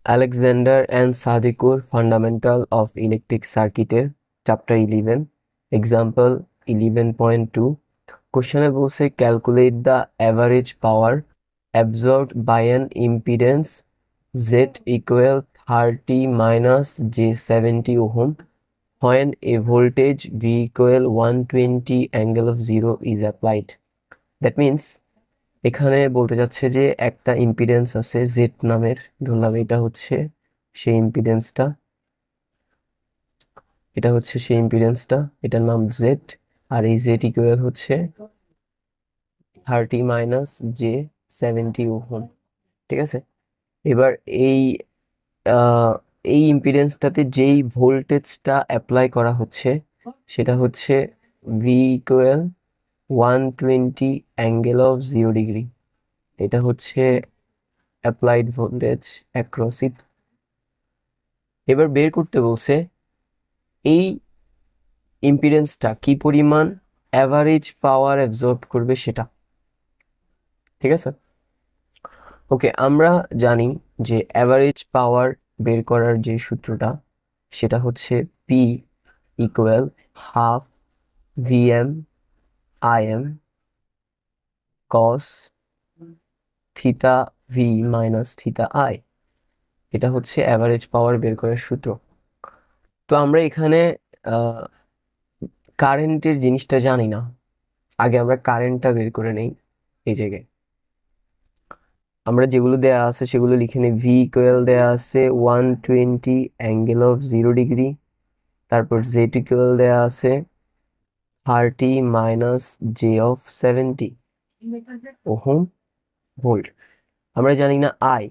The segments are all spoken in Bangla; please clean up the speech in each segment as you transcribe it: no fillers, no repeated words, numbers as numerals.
Alexander and Sadikur Fundamental of Electric Circuit Chapter 11 Example 11.2 কোশ্চেনে বলছে calculate the average power absorbed by an impedance Z equal 30 minus J70 ohm when a voltage V equal 120 angle of 0 is applied. That means এখানে বলতে যাচ্ছে যে একটা ইম্পিডেন্স আছে জেড নামের, ধরলাম এটা হচ্ছে সেই ইম্পিডেন্সটা, এটার নাম জেড, আর এই জেড ইকুয়াল হচ্ছে 30 মাইনাস J70 ওহম। ঠিক আছে, এবার এই এই ইম্পিডেন্সটাতে যেই ভোল্টেজটা অ্যাপ্লাই করা হচ্ছে সেটা হচ্ছে V equal 120 angle of 0 degree. এটা হচ্ছে অ্যাপ্লাইড ভোল্টেজ অ্যাক্রস ইট। এবার বের করতে বলছে এই ইম্পিডেন্সটা কি পরিমাণ অ্যাভারেজ পাওয়ার অ্যাবজর্ব করবে সেটা। ঠিক আছে, ওকে, আমরা জানি যে অ্যাভারেজ পাওয়ার বের করার যে সূত্রটা সেটা হচ্ছে P equal half VM IM cos theta V minus theta I. এটা হচ্ছে অ্যাভারেজ পাওয়ার বের করার সূত্র। তো আমরা এখানে কারেন্টের জিনিসটা জানি না, আগে আমরা কারেন্টটা বের করে নেই। এই জায়গায় আমরা যেগুলো দেয়া আছে সেগুলো লিখে নিই। ভি ইকুয়াল দেয়া আছে 120 অ্যাঙ্গেল অফ 0 ডিগ্রি, তারপর জেড ইকুয়াল দেয়া আছে 30 minus J of 70 ohm volt. আমরা জানি না আই,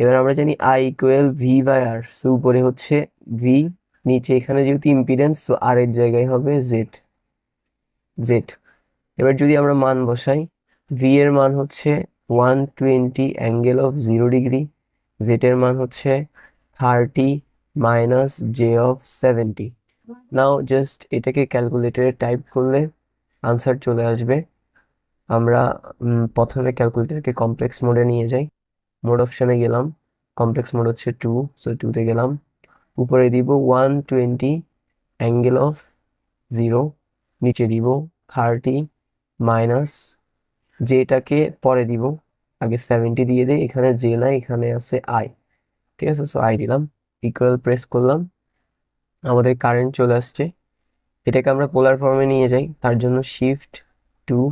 এবার আমরা জানি I equal V by R. So উপরে হচ্ছে ভি, নিচে এখানে যেহেতু ইম্পিডেন্স তো আর এর জায়গায় হবে জেড। এবার যদি আমরা মান বসাই, ভি এর মান হচ্ছে 120 অ্যাঙ্গেল অফ 0 ডিগ্রি, জেড এর মান হচ্ছে 30 minus J of 70। Now just এটাকে ক্যালকুলেটরে টাইপ করলে আনসার চলে আসবে। আমরা প্রথমে ক্যালকুলেটরকে কমপ্লেক্স মোডে নিয়ে যাই। মোড অপশনে গেলাম, কমপ্লেক্স মোড হচ্ছে 2, সো 2তে গেলাম। উপরে দিব 120 অ্যাঙ্গেল অফ 0, নিচে দিব 30 মাইনাস জেটাকে পরে দিব, আগে 70 দিয়ে দেই। এখানে জে নাই, এখানে আছে আই। ঠিক আছে, সো আই দিলাম, ইকুয়াল প্রেস করলাম, আমাদের কারেন্ট চলে আসছে। এটাকে আমরা পোলার ফর্মে নিয়ে যাই, তার জন্য শিফট 2,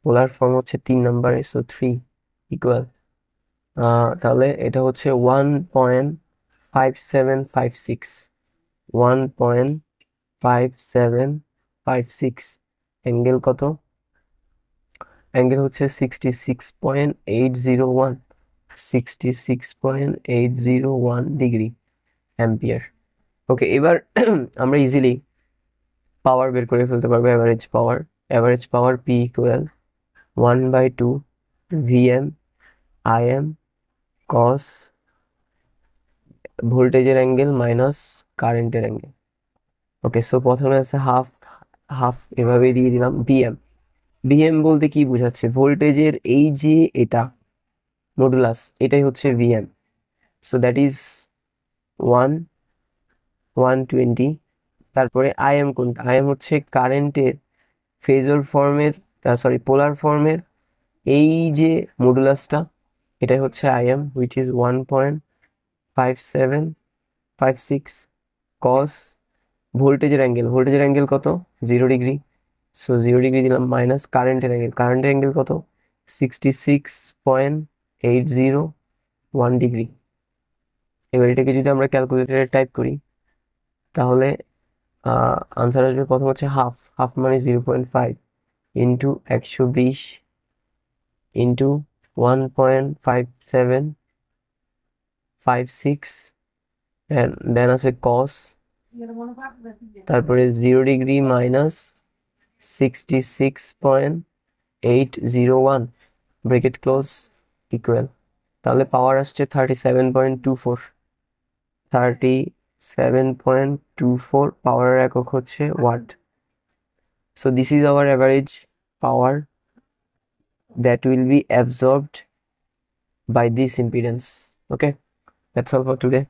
পোলার ফর্ম হচ্ছে 3 নম্বরে, সো 3 ইকুয়াল, তাহলে এটা হচ্ছে 1.5756, 1.5756 অ্যাঙ্গেল কত? অ্যাঙ্গেল হচ্ছে 66.801, 66.801 ডিগ্রি অ্যাম্পিয়ার। ওকে, এবার আমরা ইজিলি পাওয়ার বের করে ফেলতে পারবো। Average power P equal 1/2 VM IM cos ভোল্টেজের অ্যাঙ্গেল মাইনাস কারেন্টের অ্যাঙ্গেল। ওকে, সো প্রথমে আছে হাফ হাফ, এভাবেই দিয়ে দিলাম। ভিএম বলতে কি বোঝাচ্ছে? ভোল্টেজের এই যে এটা মডুলাস, এটাই হচ্ছে ভিএম। So that is 120। তারপরে আইএম কোনটা? আইএম হচ্ছে কারেন্টের ফেজর ফর্মের, পোলার ফর্মের এই যে মডুলাসটা, এটাই হচ্ছে আইএম, হুইচ ইজ 1.5756 কস ভোল্টেজের অ্যাঙ্গেল কত? 0 ডিগ্রি। সো 0 ডিগ্রি দিলাম, মাইনাস কারেন্টের অ্যাঙ্গেল কত? 66.801 ডিগ্রি। এবার এটাকে যদি আমরা ক্যালকুলেটরে টাইপ করি তাহলে আনসার আসবে, প্রথম হচ্ছে হাফ মানে 0.5 ইন্টু 120 ইন্টু 1.5756, দেন আছে কস, তারপরে 0 degree minus 66.801 bracket close equal, তাহলে পাওয়ার আসছে 37.24 পাওয়ারের একক হচ্ছে watt. So this is our average power that will be absorbed by this impedance. Okay, That's all for today.